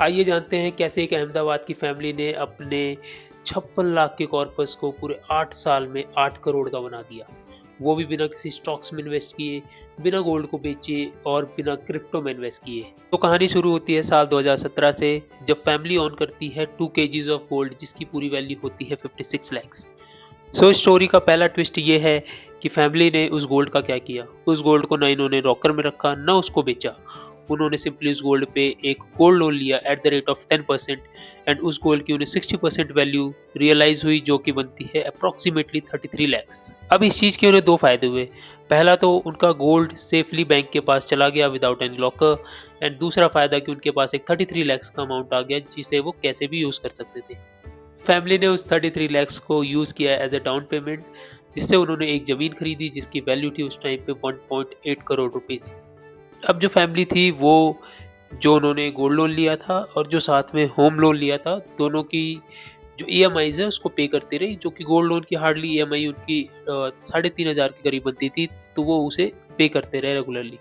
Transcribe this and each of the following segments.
आइए जानते हैं कैसे एक अहमदाबाद की फैमिली ने अपने 56 लाख के कॉर्पस को पूरे 8 साल में 8 करोड़ का बना दिया। वो भी बिना किसी स्टॉक्स में इन्वेस्ट किए, बिना गोल्ड को बेचे और बिना क्रिप्टो में इन्वेस्ट किए। तो कहानी शुरू होती है साल 2017 से, जब फैमिली ऑन करती है 2 केजीज ऑफ गोल्ड जिसकी पूरी वैल्यू होती है 56 लैक्स। सो स्टोरी का पहला ट्विस्ट ये है कि फैमिली ने उस गोल्ड का क्या किया। उस गोल्ड को ना इन्होंने रॉकर में रखा, ना उसको बेचा। उन्होंने सिंपली उस गोल्ड पे एक गोल्ड लोन लिया at the rate of 10% and उस गोल्ड की उन्हें 60% वैल्यू रियलाइज हुई, जो कि बनती है अप्रॉक्सीमेटली 33 लैक्स। अब इस चीज़ के उन्हें दो फायदे हुए। पहला तो उनका गोल्ड सेफली बैंक के पास चला गया विदाउट एनी लॉकर, एंड दूसरा फायदा कि उनके पास एक 33 लैक्स का अमाउंट आ गया जिसे वो कैसे भी यूज़ कर सकते थे। फैमिली ने उस 33 लैक्स को यूज़ किया एज अ डाउन पेमेंट, जिससे उन्होंने एक ज़मीन खरीदी जिसकी वैल्यू थी उस टाइम पे 1.8 करोड़ रुपीज़। अब जो फैमिली थी वो, जो उन्होंने गोल्ड लोन लिया था और जो साथ में होम लोन लिया था, दोनों की जो ईएमआईज़ है उसको पे करती रही, जो कि गोल्ड लोन की हार्डली ईएमआई उनकी 3,500 के करीब बनती थी, तो वो उसे पे करते रहे रेगुलरली,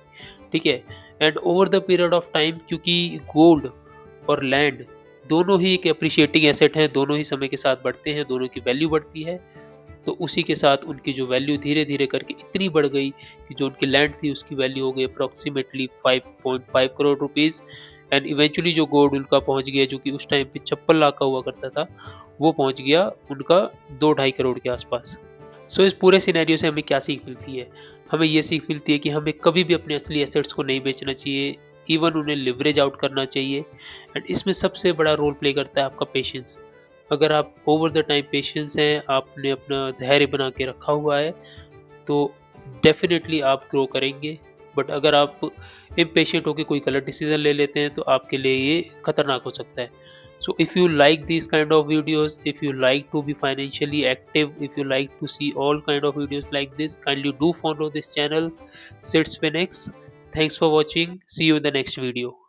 ठीक है। And over the period of time, क्योंकि गोल्ड और लैंड दोनों ही एक एप्रिशिएटिंग एसेट हैं, दोनों ही समय के साथ बढ़ते हैं, दोनों की वैल्यू बढ़ती है। तो उसी के साथ उनकी जो वैल्यू धीरे-धीरे करके इतनी बढ़ गई कि जो उनकी लैंड थी उसकी वैल्यू हो गई approximately 5.5 crore rupees, and eventually जो गोल्ड उनका पहुँच गया, जो कि उस टाइम पे 56 लाख का हुआ करता था, वो पहुँच गया उनका 2 ढाई करोड़ के आस-पास। सो इस पूरे सिनेरियो से हमें क्या सीख मिलती है? हमें ये सीख मिलती है कि हमें कभी भी अपने असली एसेट्स को नहीं बेचना चाहिए, इवन उन्हें लिवरेज आउट करना चाहिए। एंड इसमें सबसे बड़ा रोल प्ले करता है आपका पेशेंस। अगर आप ओवर द टाइम पेशेंस हैं, आपने अपना धैर्य बना के रखा हुआ है, तो डेफ़िनेटली आप ग्रो करेंगे। बट अगर आप इम्पेशेंट होके कोई गलत डिसीज़न ले लेते हैं, तो आपके लिए ये खतरनाक हो सकता है। So if you like these kind of videos, if you like to be financially active, if you like to see all kind of videos like this, kindly do follow this channel, Sits Phoenix. Thanks for watching. See you in the next video.